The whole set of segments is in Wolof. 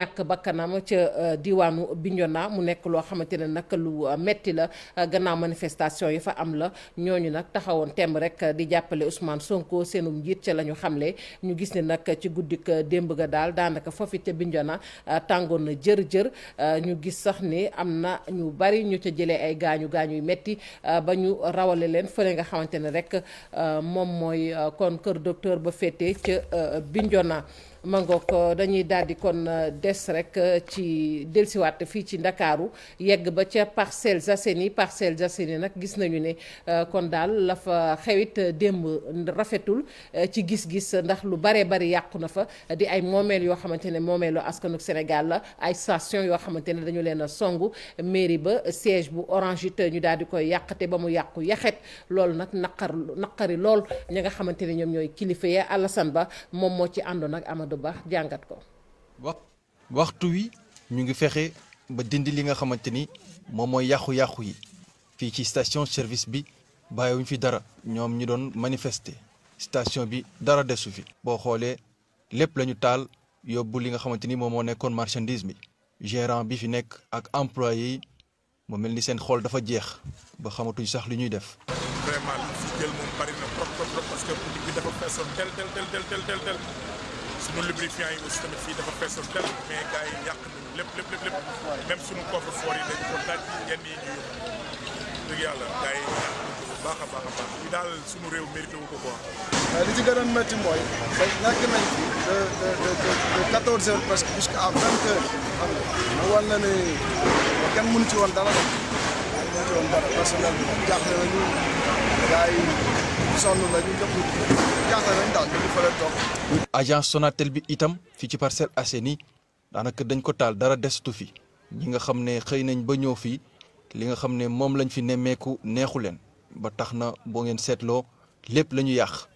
ñàkk bakkanam ca diwaanu Bignona mu nekk loo xamante ne nag lu metti la gannaaw manifestation yi fa am la ñooñu nag taxawoon temb rek di jàppale Ousmane Sonko seenum njiit ca la ñu xamle ñu gis ne nag ci guddik démb ga daal daanaka foofu ca Bignona tàngoon na jër ñu gis sax ni am na ñu bari ñu ca jëlee ay gaañu gaañu yu metti ba ñu rawale leen fële nga xamante ne rek moom mooy kon kër docteur ba féete ca Bignona. mangook dañuy daal di kon des rek ci delsiwaat fii ci Ndakaaru yegg ba ca Parcelles Assainies nag gis nañu ne kon daal la fa xewit démb rafetul ci gis-gis ndax lu baree bari yàqu na fa di ay moomeel yoo xamante ne moomeelu askanu Sénégal la ay station yoo xamante ne dañu leen a songu mairie ba siège bu Orange it ñu daal di koy yàqate ba mu yàqu yaxet loolu nag naqari lool ñi nga xamante ne ñoom ñooy kilifa ya Alassane Ba moom moo ci àndoon ak Amadou Ba jàngat ko. waxtu wi ñu ngi fexe ba dindi li nga xamante ni moom mooy yàqu-yàqu yi fii ci station service bi bàyyiwuñ fi dara ñoom ñi doon manifester station bi dara desu fi. boo xoolee lépp la ñu taal yóbbu li nga xamante ni moom moo nekkoon marchandise bi gérant bi fi nekk ak employé yi mu mel ni seen xool dafa jeex ba xamatuñ sax li ñuy def. vraiment li fi jël moom bari na trop parce que boutique bi dafa feesoon tel sunu lubrifiant yi aussi tamit fii dafa feesoon tel mais gars yi yàq nañu lépp même sunu coffre-fort yi dañu ko daaj yenn yi ñu yóbbu dëgg yàlla gars yi yàq nañu ko bu baax a baax li daal sunu réew mérité wu ko quoi. li ci gënoon métti mooy nekk nañ fi de 14 heures presque jusqu'à 20 heures xam nga mu war na ne kenn mënu ci woon dara personnel bi jaaxle nañu gars yi sonn nañu ñëpp jaaxle nañ daal ñu fa leen toog. agence Sonatel bi itam fii ci Parcelles Assainies daanaka dañ ko taal dara desutu fi ñi nga xam ne xëy nañ ba ñëw fii li nga xam ne moom lañ fi nemmeeku neexu leen ba tax na boo ngeen seetloo lépp la ñu yàq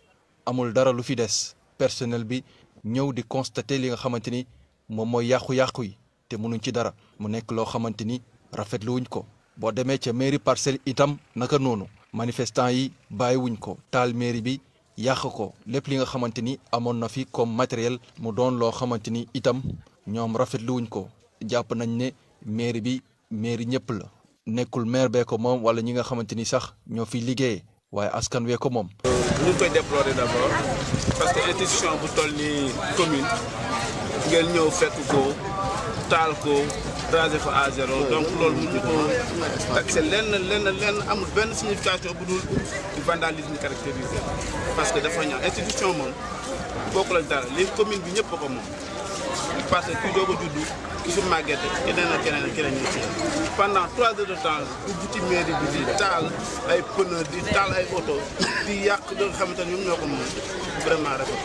amul dara lu fi des personnel bi ñëw di constater li nga xamante ni moom mooy yàqu-yàqu yi te mënuñ ci dara mu nekk loo xamante ni rafetlu wuñ ko. boo demee ca mairie Parcelles itam naka noonu manifestant yi bàyyiwuñ ko taal mairie bi yàq ko lépp li nga xamante ni amoon na fi comme matériel mu doon loo xamante ni itam ñoom rafetlu wuñ ko jàpp nañ ne mairie bi mairie ñëpp la nekkul maire bee ko moom wala ñi nga xamante ni sax ñoo fi liggéeyee waaye askan wee ko moom. ñu ngi koy déplorer d'abord parce que institution bu toll ni commune ngeen ñëw fekk ko taal ko raser ko à zéro donc loolu mu ñu ko taxé lenn amul benn signification bu dul vandalisme caractérisé parce que dafa ñaaw institution moom bokku la dara léegi commune bi ñëpp ko moom parce que kuy doog a juddu ki su màggete keneen ak keneen ñu ci pendant 3 heures de temps bu ci mairie bi di taal ay pneu di taal ay oto di yàq do nga xamante ne ñoom ñoo ko moom vraiment rafet.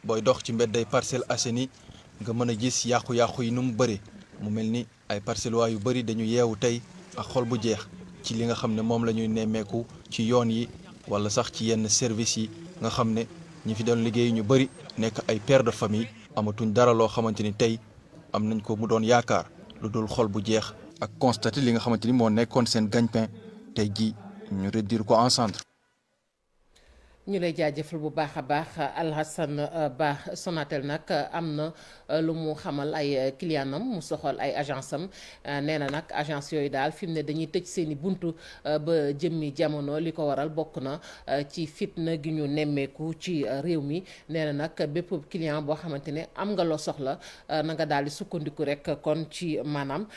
booy dox ci mbedday Parcelles Assainies nga mën a gis yàqu-yàqu yi nu mu bëri mu mel ni ay parcellois yu bëri dañu yeewu tey ak xol bu jeex ci li nga xam ne moom la ñuy nemmeeku ci yoon yi wala sax ci yenn service yi nga xam ne ñi fi doon liggéey ñu bëri nekk ay père de famille amatuñ dara loo xamante ni tey am nañ ko mu doon yaakaar lu dul xol bu jeex ak constater li nga xamante ni moo nekkoon seen gagne-pain tey ji ñu réduire ko en centre. ñu lay jaajëfal bu baax a baax Alassane Ba Sonatel nag am na lu mu xamal ay clientam mu soxal ay agence am nee na nag agence yooyu daal fi mu ne dañuy tëj seen i buntu ba jëmmi jamono li ko waral bokk na ci fitna gi ñu nemmeeku ci réew mi nee na nag bépp client boo xamante ne am nga loo soxla na nga daal di sukkandiku rek kon ci maanaam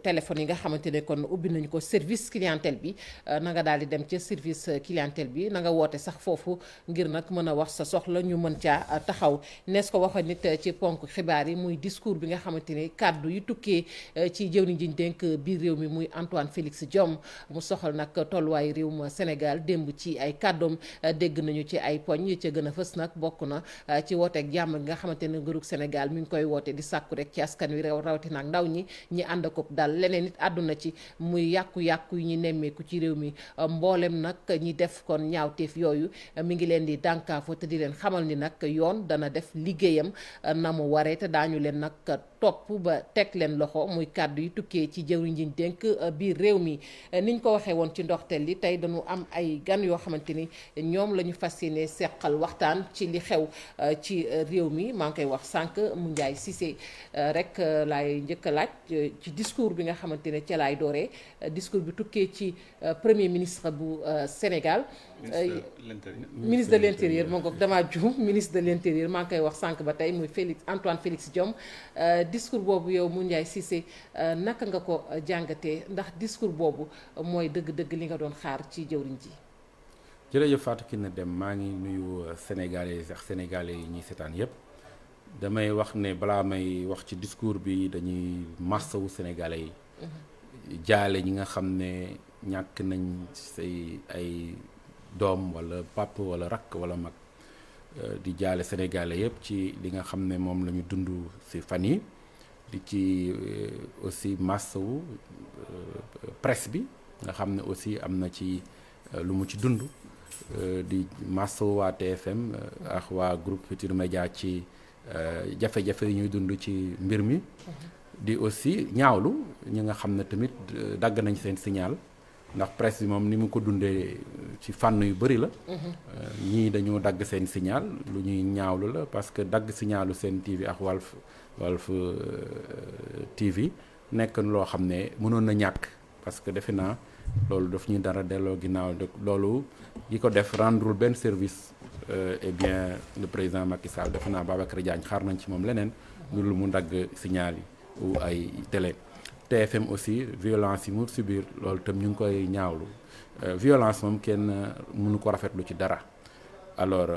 téléphone yi nga xamante ne kon ubbi nañu ko service clientèle bi na nga daal di dem ca service clientèle bi nga woote sax foofu ngir nag mën a wax sa soxla ñu mën caa taxaw nees ko waxoon nit ci ponk xibaar yi muy discours bi nga xamante ni kàddu yu tukkee ci jëwriñ ji ñu dénk biir réew mi muy Antoine Félix Diome mu soxal nag tolluwaayu réew ma Sénégal démb ci ay kàddoom dégg nañu ci ay poñ yi ca gën a fës nag bokk na ci wooteeg jàmm nga xamante ne nguurug Sénégal mi ngi koy woote di sàkku rek ci askan wi rawatina ak ndaw ñi ànd ko dal leneen it àdduna ci muy yàqu-yàqu yi ñu nemmeeku ci réew mi mboolem nag ñi def kon ñaaw ñaawteef yooyu mi ngi leen di dànkaafo te di leen xamal ni nag yoon dana def liggéeyam na mu waree te daañu leen nag topp ba teg leen loxo muy kàddu yi tukkee ci jëwriñ ji ñu dénk biir réew mi. niñ ko waxee woon ci ndoxteel li tey dañu am ay gan yoo xamante ni ñoom la ñu fas yéene seqal waxtaan ci li xew ci réew mi maa ngi koy wax sànq mu Ndiaye Cissé rek laay njëkk a laaj ci discours bi nga xamante ne ca laay dooree discours bi tukkee ci premier ministre bu Sénégal. ministre de l'intérieur moo ngoog damaa juum ministre de l'intérieur maa ngi koy wax sànq ba tey muy Antoine Félix Diome discours boobu yow mu Ndiaye Cissé naka nga ko jàngatee ndax discours boobu mooy dëgg-dëgg li nga doon xaar ci jëwriñ ji. jërëjëf Fatou Kiné Deme maa ngi nuyu sénégalais ak sénégalais yi ñuy seetaan yépp damay wax ne balaa may wax ci discours bi dañuy massawu sénégalais yi jaale ñi nga xam ne ñàkk nañ say ay doom wala pap wala rakk wala mag di jaale sénégalais yépp ci li nga xam ne moom la ñu dund ci fan yi di ci aussi massawu presse bi nga xam ne aussi am na ci lu mu ci dund di massawu waa TFM ak waa groupe Futurs Médias ci jafe-jafe yi ñuy dund ci mbir mi di aussi ñaawlu ñi nga xam ne tamit dagg nañ seen signal ndax presse bi moom ni mu ko dundee ci fànn yu bëri la ñii dañoo dagg seen signal lu ñuy ñaawlu la parce que dagg signalu seen TV ak Walf TV nekk loo xam ne mënoon na ñàkk parce que defe naa loolu daf ñuy dara delloo ginnaaw loolu yi ko def rendrewul benn service eh bien le président Macky Sall defe naa Babacar Diagne xaar nañ ci moom leneen lu mu dagg signal yi ou ay télé TFM aussi violence yi mu subir loolu tam ñu ngi koy ñaawlu violence moom kenn mënu ko rafetlu ci dara alors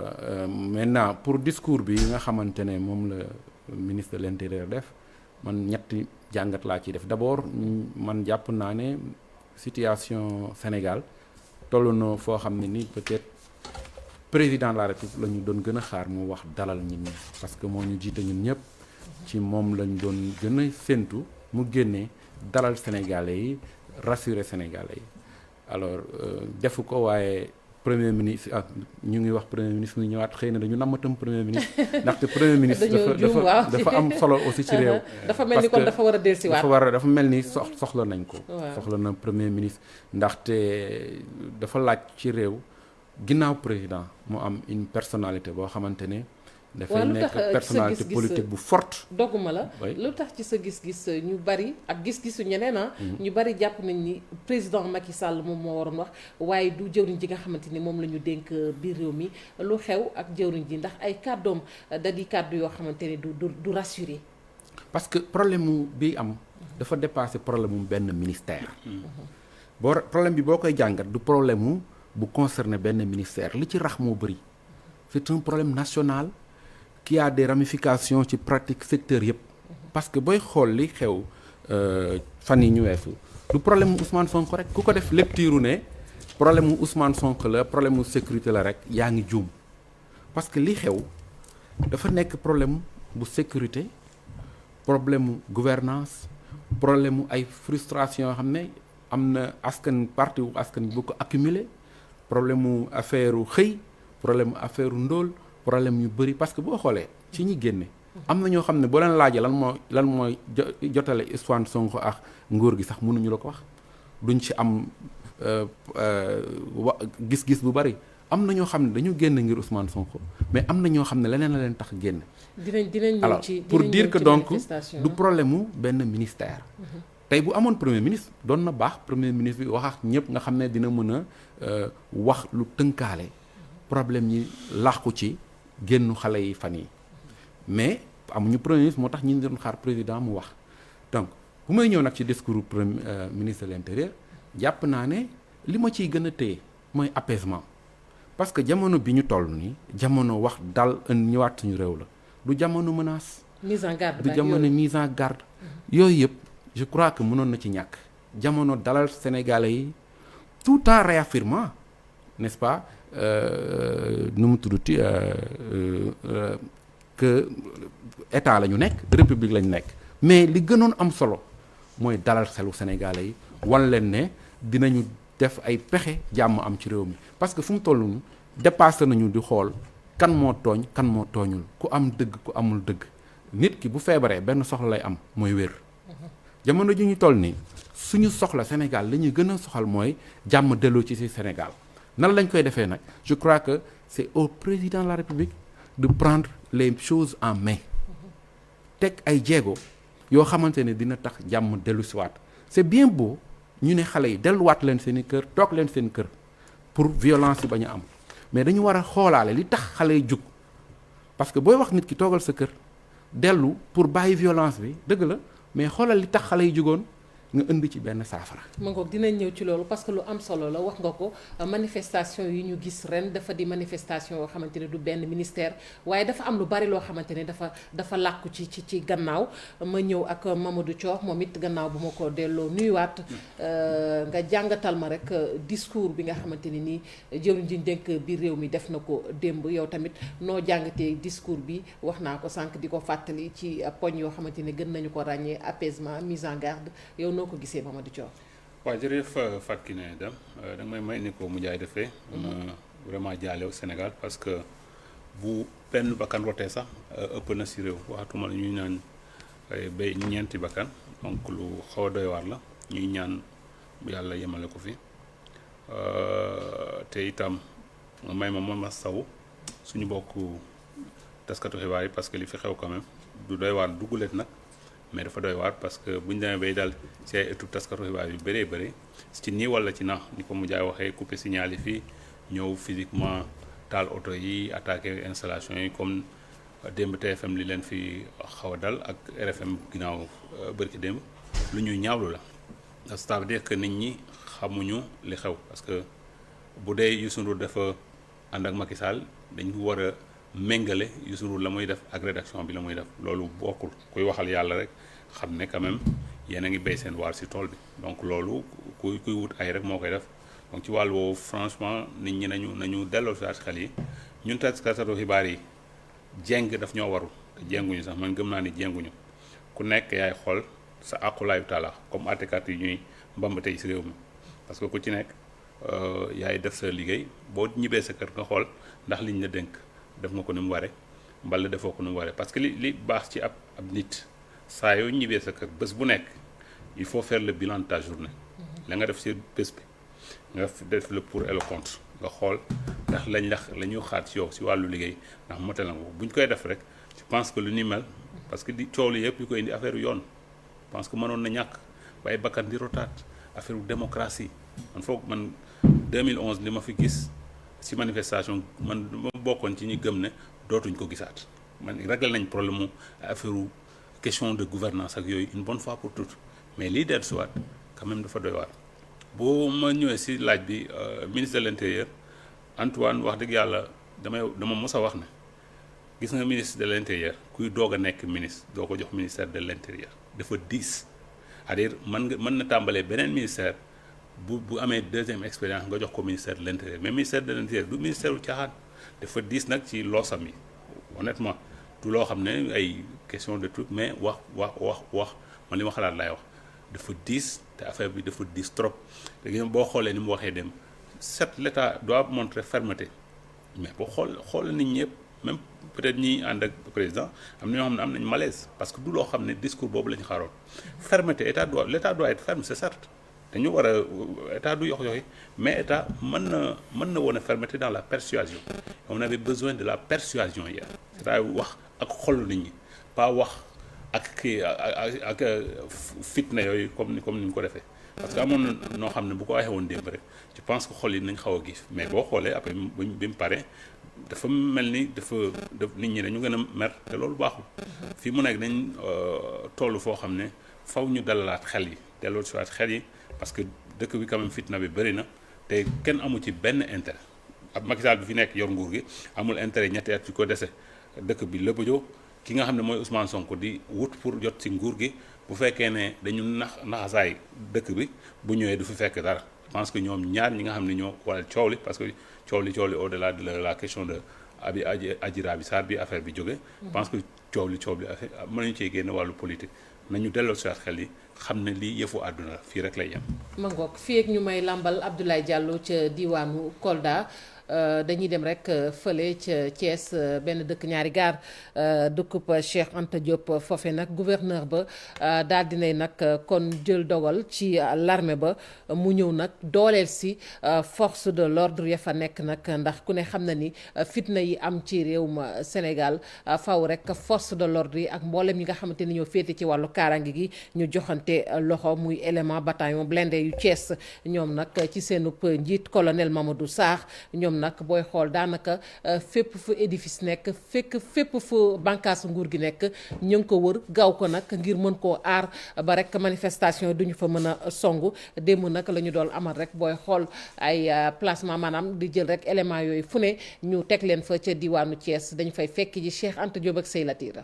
maintenant pour discours bi nga xamante ne moom la ministre de l'intérieur def man ñetti jàngat laa ciy def d'abord man jàpp naa ne situation Sénégal toll na foo xam ne ni peut-être président de la République la ñu doon gën a xaar mu wax dalal nit ñi parce que moo ñu jiite ñun ñëpp ci moom lañ doon gën a séntu mu génnee dalal Sénégalais yi rassurer Sénégalais yi alors defu ko waaye premier ministre ñu ngi wax premier ministre mu ñëwaat xëy na dañu nammatam premier ministre ndaxte premier ministre dafa am solo aussi ci réew dafa mel ni kon dafa war a dellusiwaat dafa mel ni soxla nañ ko soxla na premier ministre ndaxte dafa laaj ci réew ginnaaw président mu am une personnalité boo xamante ne dafay nekk personnalité politique bu forte. dogguma la lu tax ci sa gis-gis ñu bari ak gis-gisu ñeneen ñu bari jàpp nañ ni président Macky Sall moom moo waroon wax waaye du jëwriñ ji nga xamante ni moom la ñu dénk biir réew mi lu xew ak jëwriñ ji ndax ay kàddoom da di kàddu yoo xamante ni du rassurer. parce que problème mu bi am dafa dépasser problème mu benn ministère. problème bi boo koy jàngat du problème mu bu concerné benn ministère li ci rax moo bëri c'est un problème national. qui a des ramifications ci pratique secteur yëpp parce que booy xool li xew fan yi ñu weesu du problème mu Ousmane Sonko rek ku ko def lecture ne problème mu Ousmane Sonko la problème mu sécurité la rek yaa ngi juum parce que li xew dafa nekk problème bu sécurité problème mu gouvernance problème mu ay frustration yoo xam ne am na askan parti wu askan bu ko accumulé problème mu affaire u xëy problème mu affaire u ndóol problème yu bëri parce que boo xoolee ci ñi génne am na ñoo xam ne boo leen laajee lan mooy jotale Ousmane Sonko ak nguur gi sax mënuñu la ko wax duñ ci am gis-gis bu bëri am na ñoo xam ne dañu génn ngir Ousmane Sonko mais am na ñoo xam ne leneen la leen tax génn. dinañ alors pour dire que donc du problème mu benn ministère. tey bu amoon premier ministre doon na baax premier ministre bi wax ak ñëpp nga xam ne dina mën a wax lu tënkaale problème yi làqu ci. génnu xale yi fan yi mais amuñu premier ministre moo tax ñu doon xaar président mu wax donc bu may ñëw nag ci discours premier ministre de l'intérieur jàpp naa ne li ma ciy gën a téye mooy apaisement parce que jamono bi ñu toll nii jamono wax dal ñëwaat suñu réew la du jamono menace mise en garde du jamono mise en garde yooyu yëpp je crois que mënoon na ci ñàkk jamono dalal Sénégalais yi tout en réaffirmant n'est-ce pas nu mu tudduti que état la ñu nekk république la ñu nekk mais li gënoon am solo mooy dalal xelu Sénégalais yi wan leen ne dinañu def ay pexe jàmm am ci réew mi parce que fu mu toll nii dépassé nañu di xool kan moo tooñ kan moo tooñul ku am dëgg ku amul dëgg nit ki bu feebaree benn soxla lay am mooy wér. jamono ji ñu toll nii suñu soxla Sénégal li ñuy gën a soxal mooy jàmm delloo ci Sénégal nan lañ koy defee nag je crois que c'est au président de la République de prendre les choses en main teg ay jéego yoo xamante ne dina tax jàmm dellu siwaat c'est bien beau ñu ne xale yi delluwaat leen seen i kër toog leen seen kër pour violence yi bañ a am mais dañu war a xoolaale li tax xale yi jug parce que booy wax nit ki toogal sa kër dellu pour bàyyi violence bi dëgg la mais xoolal li tax xale yi jugoon nga indi ci benn saafara. ma ngoog dinañ ñëw ci loolu parce que lu am solo la wax nga ko manifestation yi ñu gis ren dafa di manifestation yoo xamante ne du benn ministère waaye dafa am lu bari loo xamante ne dafa làkku ci gannaaw ma ñëw ak Mamadou Thior moom it gannaaw bu ma ko delloo nuyuwaat nga jàngatal ma rek discours bi nga xamante ne nii jëwriñ ji dénk bi réew mi def na ko démb yow tamit noo jàngatee discours bi wax naa ko sànq di ko fàttali ci poñ yoo xamante ne gën nañu ko ràññee apaisement mise en garde yow noo ko gisee Mamadou Thior. waaw jërëjëf Fatou Kiné Deme da nga may ni ko mu jaay defee vraiment jaalew Sénégal parce que bu benn bakkan rotee sax ëpp na si réew waxatuma la ñuy naan bay ñeenti bakkan donc lu xaw a doy waar la ñuy ñaan yàlla yemale ko fi te itam may ma saw suñu bokk taskatu xibaar yi parce que li fi xew quand même du doy waar dugguleet nag mais dafa doy waar parce que bu ñu demee bay dal ci ay études taskatu xibaar yu bëree bëri ci nii wala ci na ni ko mu jaay waxee coupé signal yi fii ñëw physiquement taal oto yi attaqué installation yi comme démb TFM li leen fi xaw a dal ak RFM ginnaaw bërki démb lu ñuy ñaawlu la ça veut dire que nit ñi xamuñu li xew parce que bu dee Youssou Ndour dafa ànd ak Macky Sall dañ ko war a méngale Youssou Ndour la muy def ak rédaction bi la muy def loolu bokkul kuy waxal yàlla rek xam ne quand même yéen a ngi béy seen waar ci tool bi donc loolu kuy wut ay rek moo koy def donc ci wàll woowu franchement nit ñi nañu delloo si xel yi ñun taskatu xibaar yi jeng daf ñoo warul te jenguñu sax man gëm naa ni jenguñu ku nekk yaay xool sa aqulaayu taala comme àttekat yi ñuy mbambate yi ci réew mi parce que ku ci nekk yaay def sa liggéey boo ñibbee sa kër nga xool ndax liñ la dénk def nga ko ni mu waree mbala defoo ko ni mu waree parce que li baax ci ab nit saa yoo ñibbee sa kër bés bu nekk il faut faire le bilan de ta journée la nga def ci bés bi nga def le pour et le contre nga xool ndax la ñuy xaat ci yow ci wàllu liggéey ndax motel na ko bu ñu koy def rek je pense que lu ni mel parce que di coow li yëpp li koy indi affaire yoon je pense que mënoon na ñàkk waaye bakkan di rotaat affaire démocratie man 2011 li ma fi gis ci manifestation man ma bokkoon ci ñi gëm ne dootuñ ko gisaat man réglé nañ problème mu affaire question de gouvernance ak yooyu une bonne fois pour toutes mais lii dellu siwaat quand même dafa doy waar boo ma ñëwee ci laaj bi ministre de l'intérieur Antoine wax dëgg yàlla dama mos a wax ne gis nga ministre de l'intérieur kuy doog a nekk ministre doo ko jox ministère de l'intérieur dafa diis c'est-à-dire mën na tàmbalee beneen ministère bu amee deuxième expérience nga jox ko ministère de l'intérieur mais ministère de l'intérieur du ministère u caaxaan dafa diis nag ci loosam yi honnêtement du loo xam ne ay question de truc mais wax man li ma xalaat laay wax dafa diis te affaire bi dafa diis trop léegi boo xoolee ni mu waxee dem certes l'État doit montrer fermeté mais boo xool nit ñi yëpp même peut-être ñi ànd ak président am na ñoo xam ne am nañ malaise parce que du loo xam ne discours boobu la ñu xaaroon fermeté l'État doit être ferme c'est certes dañu war a état du yox-yoxi mais état mën na woon a fermeté dans la persuasion on avait besoin de la persuasion hier c'est-à-dire wax ak xolu nit ñi pas wax ak kii ak fitna yooyu comme ni ñu ko defee parce que amoon na noo xam ne bu ko waxee woon démb rek je pense que xol yi nañ xaw a giif mais boo xoolee après bi mu pare dafa mel ni dafa nit ñi dañu gën a mer te loolu baaxul fii mu nekk dañ tollu foo xam ne faw ñu dalalaat xel yi delloo si waat xel yi parce que dëkk bi quand même fitna bi bëri na te kenn amu ci benn intérêt ab Macky Sall bi fi nekk yor nguur gi amul intérêt ñetti at ci ko dese dëkk bi lëbëjoo ki nga xam ne mooy Ousmane Sonko di wut pour jot ci nguur gi bu fekkee ne dañu naxasaay dëkk bi bu ñëwee du fi fekk dara je pense que ñoom ñaar ñi nga xam ne ñoo wala coow li parce que coow li au delà de la question de Adji Raby Sarr bi affaire bi jóge je pense que coow li mën nañu cee génn wàllu politique nañu delloo si waat xel yi xam ne lii yëfu àdduna la fii rek lay yem. ma ngoog fii ak ñu may làmbal Abdoulaye Diallo ca diwaanu Kolda. dañuy dem rek fële ca Thiès benn dëkk ñaari gaar dëkkub Cheikh Anta Diop foofe nag gouverneur ba daal dinay nag kon jël dogal ci l'armée ba mu ñëw nag dooleel si force de l'ordre ya fa nekk nag ndax ku ne xam na ni fitna yi am ci réewum Sénégal faw rek force de l'ordre yi ak mboolem ñi nga xamante ni ñoo féete ci wàllu kaaraange gi ñu joxante loxo muy élément bataillon blindé yu Thiès ñoom nag ci seenub njiit colonel Mamadou Sarr ñoom nag booy xool daanaka fépp fu édifice nekk fépp fu bànqaasu nguur gi nekk ñu ngi ko wër gaaw ko nag ngir mën koo aar ba rek manifestation duñu fa mën a songu démb nag la ñu doon amal rek booy xool ay placement maanaam di jël rek élément yooyu fu ne ñu teg leen fa ca diwaanu Thiès dañu fay fekk ji Cheikh Anta Diop ak Sey Latira.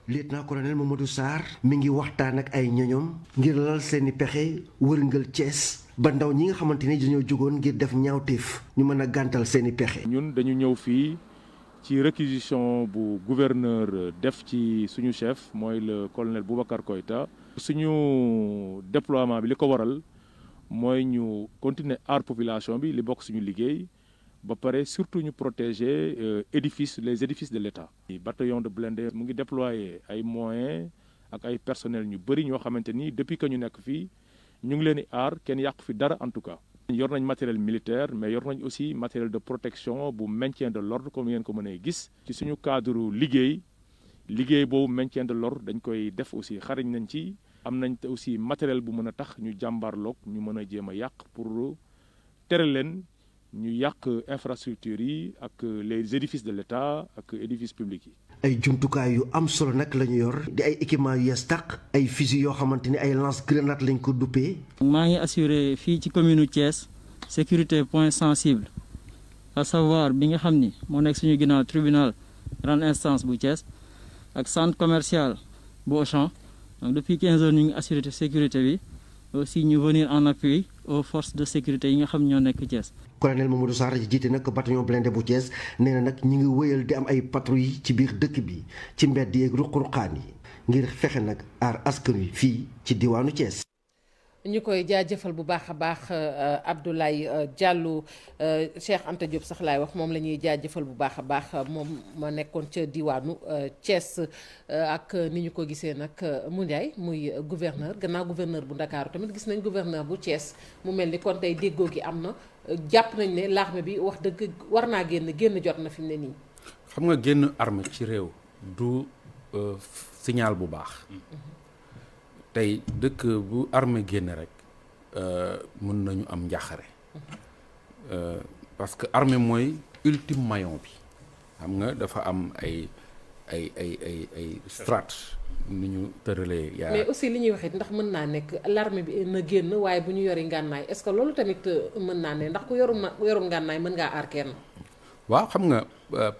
lieutenant-colonel Mamadou Sarr mi ngi waxtaan ak ay ñoñom ngir lal seeni pexe wërngal Thiès ba ndaw ñi nga xamante ni dañoo jógoon ngir def ñaawteef ñu mën a gàntal seeni pexe. ñun dañu ñëw fii ci réquisition bu gouverneur def ci suñu chef mooy le colonel Boubacar Koïta. suñu déploiement bi li ko waral mooy ñu continuer aar population bi li bokk suñu liggéey ba pare surtout ñu protéger les édifices de l'État. bataillon de blindés mu ngi déployer ay moyens ak ay personnel ñu bëri ñoo xamante ni depuis que ñu nekk fii ñu ngi leen di aar kenn yàqu fi dara en tout cas. yor nañ matériel militaire mais yor nañ aussi matériel de protection bu maintien de l'ordre comme ngeen ko mënee gis. ci suñu cadre liggéey boobu maintien de l'ordre dañ koy def aussi xarañ nañ ci am nañ aussi matériel bu mën a tax ñu jàmbarloog ñu mën a jéem a yàq pour tere leen ñu yàq infrastructures yi ak les édifices de l'État ak édifices publics yi. ay jumtukaay yu am solo nag la ñu yor di ay équipements yu yees tàq ay fusils yoo xamante ni ay lance-grenades lañ ko duppee. maa ngi assuré fii ci commune Thiès sécurité point sensible à savoir bi nga xam ni moo nekk suñu ginnaaw tribunal grande instance bu Thiès ak centre commercial bu Auchan donc depuis 15 heures ñu ngi assuré sécurité bi aussi ñu venir en appui aux forces de sécurité yi nga xam ñoo nekk Thiès. colonel Mamadou Sarr jiite nag bataillon blindé bu Thiès nee na nag ñi ngi wëyal di am ay patrouille ci biir dëkk bi ci mbedd yeeg ruq-ruqaan yi ngir fexe nag aar askan wi fii ci diwaanu Thiès. ñu koy jaajëfal bu baax a baax Abdoulaye Diallo Cheikh Anta Diop sax laay wax moom la ñuy jaajëfal bu baax a baax moom ma nekkoon ca diwaanu Thiès ak ni ñu ko gisee nag mu Ndiaye muy gouverneur gannaaw gouverneur bu Ndakaaru tamit gis nañ gouverneur bu Thiès mu mel ni kon tey déggoo gi am na jàpp nañ ne l'armée bi wax dëgg war naa génn jot na fi mu ne nii. xam nga génn armée ci réew du signal bu baax. tey dëkk bu armée génn rek mën nañu am njàqare parce que armée mooy ultime maillon bi xam nga dafa am ay strate ni ñu tëralee. mais aussi li ñuy wax it ndax mën naa nekk l'armée bi na génn waaye bu ñu yori ngànnaay est-ce que loolu tamit mën naa ne ndax ku yorul ngànnaay mën ngaa aar kenn. waaw xam nga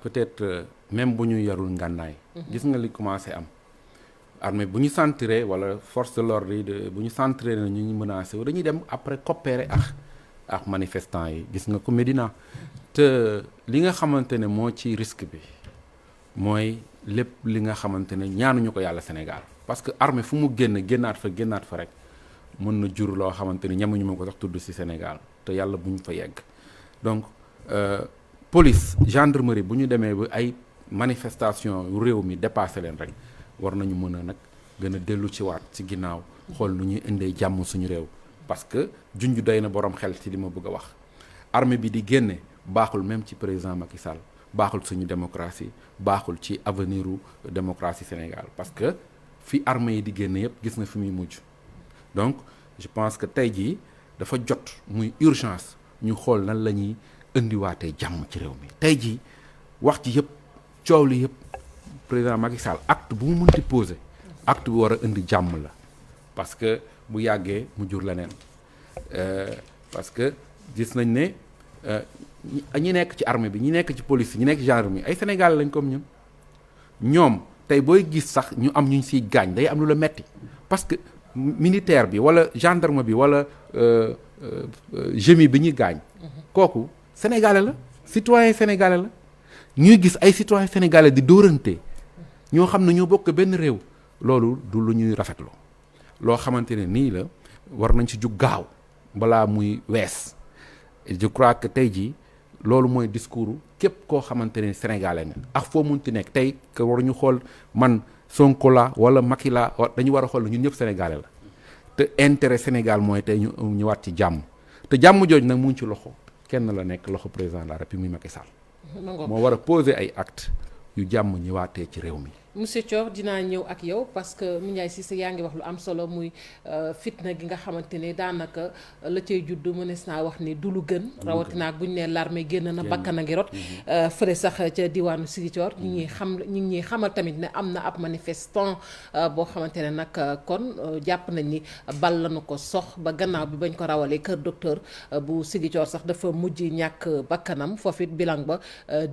peut-être même bu ñu yorul ngànnaay. gis nga li commencé am. armée bu ñu centré wala force de l'ordre yi bu ñu centré na ñu ngi menacé wu dañuy dem après coopérer ak manifestants yi gis nga ko Médina te li nga xamante ne moo ci risque bi mooy lépp li nga xamante ne ñaanuñu ko yàlla Sénégal parce que armée fu mu génnaat fa rek mën na jur loo xamante ne ñamuñu ma ko sax tudd ci Sénégal te yàlla bu ñu fa yegg donc police gendarmerie bu ñu demee ba ay manifestation réew mi dépassé leen rek war nañu mën a nag gën a dellu ci waat ci ginnaaw xool nu ñuy indee jàmm suñu réew parce que junj doy na borom xel ci li ma bëgg a wax armée bi di génne baaxul même ci président Macky Sall baaxul suñu démocratie baaxul ci avenir u démocratie Sénégal parce que fi armée yi di génne yépp gis na fi muy mujj donc je pense que tey jii dafa jot muy urgence ñu xool nan la ñuy indiwaatee jàmm ci réew mi tey jii wax ci yépp coow li yépp président Macky Sall acte bu mu mënti posé acte bu war a indi jàmm la parce que bu yàggee mu jur leneen parce que gis nañ ne ñi nekk ci armée bi ñi nekk ci police ñi nekk ci gendarmerie ay Sénégal lañ comme ñoom tey booy gis sax ñu am ñu siy gaañ day am lu la metti parce que militaire bi wala gendarme bi wala gémi bi ñuy gaañ kooku sénégalais la citoyen sénégalais la ñuy gis ay citoyen sénégalais di dóorante ñoo xam ne ñoo bokk benn réew loolu du lu ñuy rafetlu loo xamante ne nii la war nañ ci jug gaaw balaa muy wees je crois que tey jii loolu mooy discours képp koo xamante ne sénégalais nga ak foo munti nekk tey que waruñu xool man Sonko la wala Macky la dañu war a xool ñun ñëpp sénégalais la te intérêt Sénégal mooy tey ñu ñëwaat ci jàmm te jàmm jooju nag mu ngi ci loxo kenn la nekk loxo président de la République Macky Sall moo war a poser ay actes yu jàmm ñëwaatee ci réew mi. monsieur Thior dinaa ñëw ak yow parce que Moundiaye Cissé yaa ngi wax lu am solo muy fitna gi nga xamante ne daanaka la cay judd mënees naa wax ni du lu gën rawatina ak bu ñu nee l'armée génn na bakkan a ngi rot fële sax ca diwaanu Ziguinchor ñi ñuy xamal tamit ne am na ab manifestant boo xamante ne nag kon jàpp nañ ni bal lañu ko sox ba gannaaw bi bañ ko rawalee kër docteur bu Ziguinchor sax dafa mujj ñàkk bakkanam foofu it bilan ba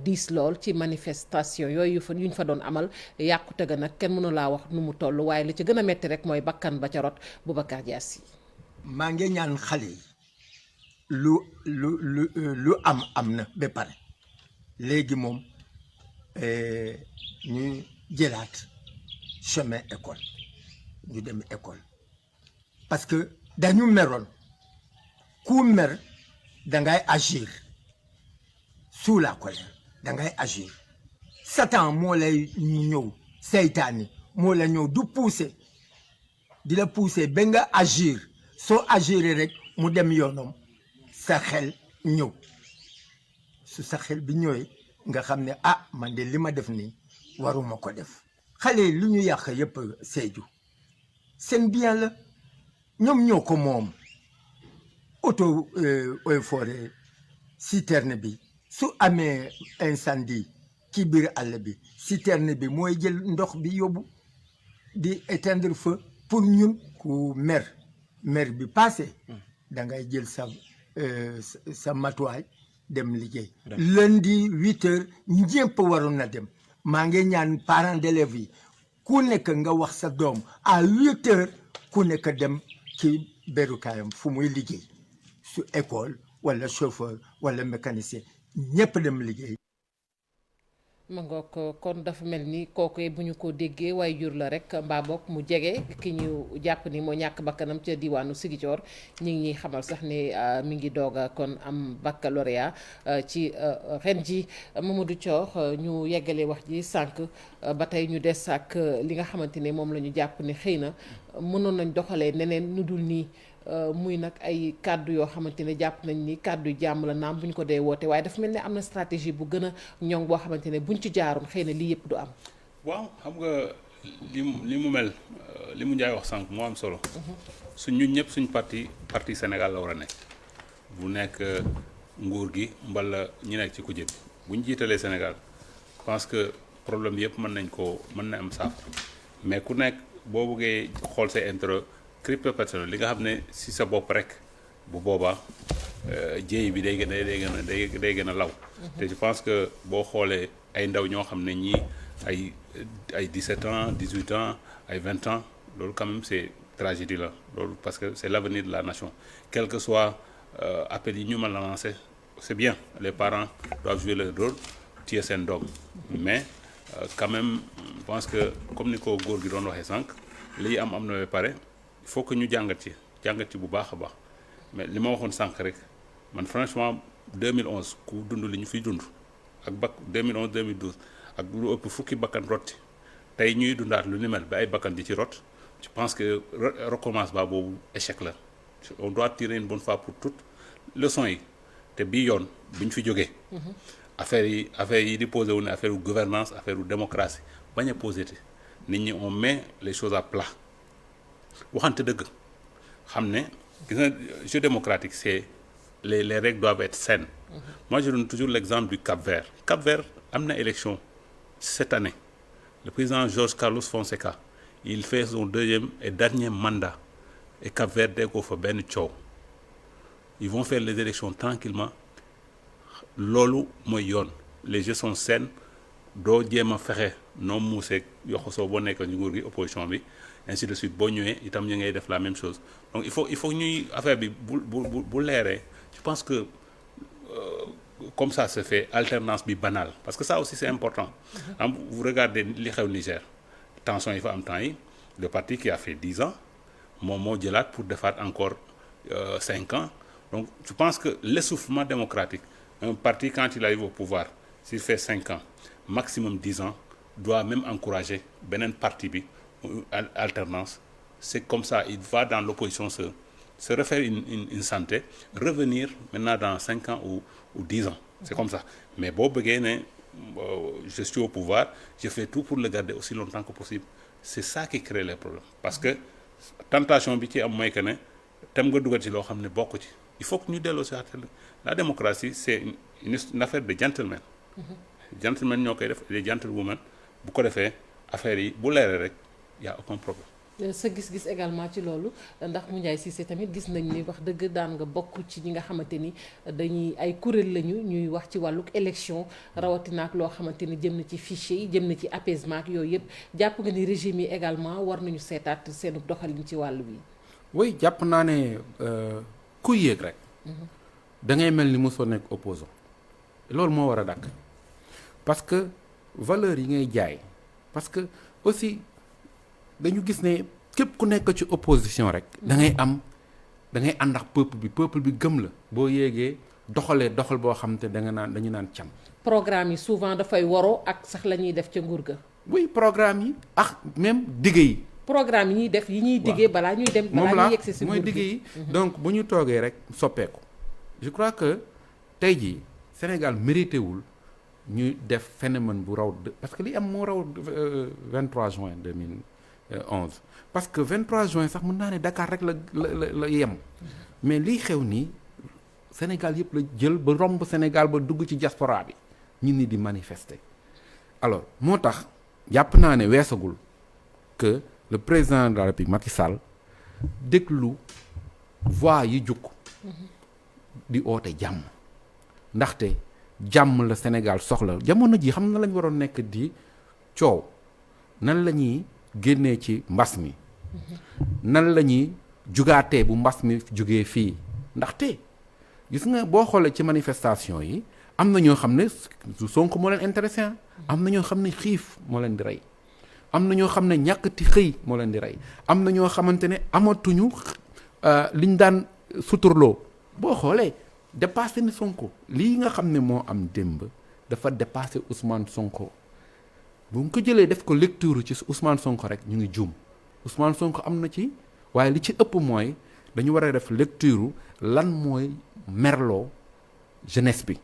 diis lool ci manifestation yooyu yuñ fa doon amal yàqute ga nag kenn mënu laa wax nu mu toll waaye li ci gën a metti rek mooy bakkan ba ca rot Boubacar Diassi. maa ngi ñaan xale yi lu am na ba pare léegi moom ñu jëlaat chemin école ñu dem école parce que dañu meroon ku mer dangay agir sous la colère dangay agir Satan moo lay ñëw seytaane moo la ñëw du pousser di la pousser ba nga agir soo agiré rek mu dem yoonam sa xel ñëw su sa xel bi ñëwee nga xam ne man de li ma def nii waruma ko def xale yi lu ñu yàq yëpp Sédhiou seen bien la ñoom ñoo ko moom auto forêt citerne bi su amee incendie ci biir àll bi citerne bi mooy jël ndox bi yóbbu di éteindre feu pour ñun ku mer bi passé da ngay jël sa matuwaay dem liggéey lundi 8 heures ñëpp waroon na dem maa ngi ñaan parents d'élèves yi ku nekk nga wax sa doom à 8 heures ku nekk dem ci berukaayam fu muy liggéey su école wala chauffeur wala mécanicien ñëpp dem liggéey. ma ngoog kon dafa mel ni kooku bu ñu ko déggee waaye jur la rek mbaa bokk mu jege ki ñu jàpp ni moo ñàkk bakkanam ca diwaanu Ziguinchor ñi ngi ñuy xamal sax ni mi ngi doog a kon am baccalauréat ci ren ji Mamadou Thior ñu yeggale wax ji sànq ba tey ñu des ak li nga xamante ne moom la ñu jàpp ni xëy na mënoon nañ doxalee neneen nu dul nii muy nag ay kàddu yoo xamante ne jàpp nañ ni kàddu jàmm la naam bu ñu ko dee woote waaye dafa mel ne am na stratégie bu gën a ñoŋ boo xamante ne buñ ci jaaroon xëy na lii yëpp du am. waaw xam nga li mu mel li mu Ndiaye wax sànq moo am solo. ñun ñëpp suñ parti Sénégal la war a nekk bu nekk nguur gi mbala ñi nekk ci kujje bi bu ñu jiitalee Sénégal je pense que problème yëpp mën na am saafara mais ku nekk boo bëggee xool say intérêt crypto personnel li nga xam ne si sa bopp rek bu boobaa jéey bi day gën a law. te je pense que boo xoolee ay ndaw ñoo xam ne ñii ay 17 ans 18 ans ay 20 ans loolu quand même c'est tragédie la loolu parce que c'est l'avenir de la nation quel que soit appel yi ñu mën a lancer c'est bien les parents doivent jouer leur rôle téye seen doom mais quand même je pense que comme ni ko góor gi doon waxee sànq lii am na ba pare il faut que ñu jàngat ci bu baax a baax mais li ma waxoon sànq rek man franchement 2011 ku dund li ñu fiy dund ak 2011 2012 ak lu ëpp fukki bakkan rotti tey ñuy dundaat lu ni mel ba ay bakkan di ci rot je pense que recommencement boobu échec la on doit tirer une bonne fois pour toutes leçons yi te bii yoon bu ñu fi jógee affaire yi di posé wu ne affaire gouvernance affaire démocratie bañ a posé te nit ñi on met les choses à plat waxante dëgg xam ne gis nga jeu démocratique c'est les règles doivent être saines. Moi je donne toujours l'exemple du Cap-Vert. Cap-Vert am na élection cette année le président Jorge Carlos Fonseca il fait son deuxième et dernier mandat et Cap-Vert déggoo fa benn coow ils vont faire les élections tranquillement loolu mooy yoon les jeux sont sains doo jéem a fexe noo muuseeg yoxosoo boo nekk ci nguur gi opposition bi ainsi de suite boo ñëwee itam ñu ngay def la même chose donc il faut ñuy affaire bi bu leeree je pense que comme ça se fait alternance bi banale parce que ça aussi c'est important. Vous regardez li xew Niger tension yi fa am temps yi le parti qui a fait 10 ans moom moo jëlaat pour defaat encore 5 ans donc je pense que l'essoufflement démocratique un parti quand il arrive au pouvoir s'il fait 5 ans maximum 10 ans doit même encourager beneen parti bi alternance c'est comme ça il va dans l'opposition se refaire une santé revenir maintenant dans 5 ans ou 10 ans c'est comme ça mais boo bëggee ne je suis au pouvoir je fais tout pour le garder aussi longtemps que possible c'est ça qui crée les problèmes parce que tentation bi ci am mooy que ne tem nga dugal ci loo xam ne bokk ci il faut que ñu delloo si la démocratie c'est une affaire de gentleman gentleman ñoo koy def des gentlewomen bu ko defee affaire yi bu leeree rek y a aucun problème. sa gis-gis également ci loolu ndax Moundiaye Cissé tamit gis nañ ni wax dëgg daan nga bokk ci ñi nga xamante ni dañuy ay kuréel lañu ñuy wax ci wàlluk élection rawatina ak loo xamante ni jëm na ci fichier yi jëm na ci apaisement ak yooyu yëpp jàpp nga ni régime yi également war nañu seetaat seenu doxalin ci wàllu bi. oui jàpp naa ne ku yéeg rek. da ngay mel ni mosoo nekk opposant loolu moo war a dakk parce que valeur yi ngay jaay parce que aussi. dañu gis ne képp ku nekk ci opposition rek da ngay ànd ak peuple bi gëm la boo yéegee doxal boo xam te dañu naan cam. programme yi souvent dafay waroo ak sax la ñuy def ca nguur ga. oui programme yi ak même digge yi. programme yi ñuy def yi ñuy diggee balaa ñuy dem. balaa ñuy yegsi si nguur gi mooy digge yi. donc bu ñu toogee rek soppeeku. je crois que tey jii Sénégal mérité wul ñuy def phénomène bu raw parce que li am moo raw 23 juin 2011 parce que 23 juin sax mën naa ne Dakar rek la yem mais lii xew nii Sénégal yëpp la jël ba romb Sénégal ba dugg ci diaspora bi ñun ni di manifester alors moo tax jàpp naa ne weesagul que le président de la République Macky Sall déglu voix yi jukk di oote jàmm ndaxte jàmm la Sénégal soxla jamono ji xam na lañ waroon nekk di coow nan la ñuy génnee ci mbas mi nan la ñuy jugaatee bu mbas mi jógee fii ndaxte gis nga boo xoolee ci manifestation yi am na ñoo xam ne Sonko moo leen intéressé am na ñoo xam ne xiif moo leen di rey am na ñoo xam ne ñàkkati xëy moo leen di rey am na ñoo xamante ne amatuñu liñ daan suturloo boo xoolee dépassé ni Sonko lii nga xam ne moo am démb dafa dépassé Ousmane Sonko bu mu ko jëlee def ko lecture ci Ousmane Sonko rek ñu ngi juum Ousmane Sonko am na ci waaye li ci ëpp mooy dañu war a def lecture lan mooy merloo jeunesse bi.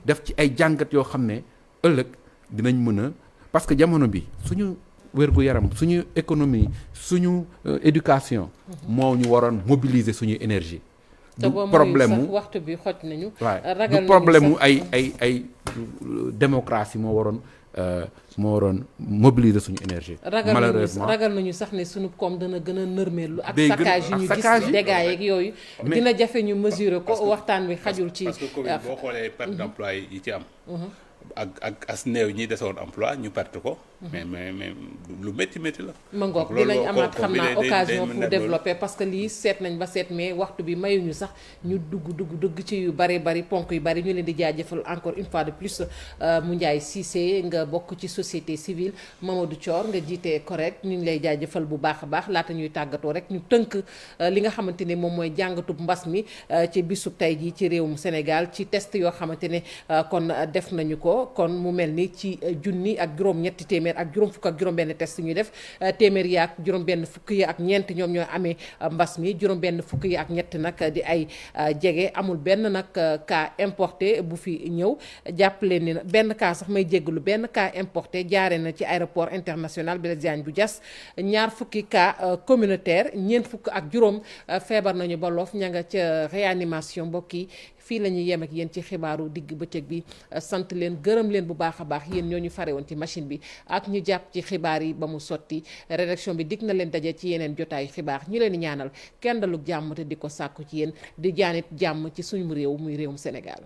def ci ay jàngat yoo xam ne ëllëg dinañ mën a parce que jamono bi suñu wér-gu-yaram suñu économie suñu éducation. moo ñu waroon mobiliser suñu énergie. du problème mu waxtu bi xoj nañu. ragal du problème mu ay démocratie moo waroon mobiliser suñu énergie. malheureusement ragal nañu sax ne suñu koom dana gën a nërmeelu ak saccage yu ñu gis dégâts yeeg yooyu. dina jafe ñu mesurer ko waxtaan bi xajul ci. parce que Covid boo xoolee perte d'emploi yi ci am. ak as néew ñi desewoon emploi ñu perte ko. mais lu métti la. ma ngoog dinañ amaat xam naa occasion pour développer parce que lii seet nañ ba seet mais waxtu bi mayuñu sax ñu dugg ci yu bari ponk yu bari ñu leen di jaajëfal encore une fois de plus Moundiaye Cissé nga bokk ci société civile Mamadou Thior nga jiite correct ñu ngi lay jaajëfal bu baax a baax laata ñuy tàggatoo rek ñu tënk li nga xamante ne moom mooy jàngatub mbas mi ci bisub tey jii ci réewum Sénégal ci test yoo xamante ne kon def nañu ko kon mu mel ni ci junni ak juróom-ñetti téeméer ak juróom fukk ak juróom-benn test ñuy def téeméer yi ak juróom-benn fukk yi ak ñeent ñoom ñoo amee mbas mi juróom-benn fukk yi ak ñett nag di ay jege amul benn nag cas importé bu fi ñëw jàppale ni benn cas sax may jéggalu benn cas importé jaare na ci aéroport international Blaise Diagne bu Diass ñaar fukki cas communautaire ñeent fukk ak juróom feebar nañu ba loof ña nga ca réanimation mbokk yi fii la ñuy yem ak yéen ci xibaaru digg bëccëg bi sant leen gërëm leen bu baax a baax yéen ñoo ñu fare woon ci machine bi ak ñu jàpp ci xibaar yi ba mu sotti rédaction bi dig na leen daje ci yeneen jotaayu xibaar ñu leen di ñaanal kenn dalug jàmm te di ko sàkku ci yéen di jaanit jàmm ci suñu réew muy réewum Sénégal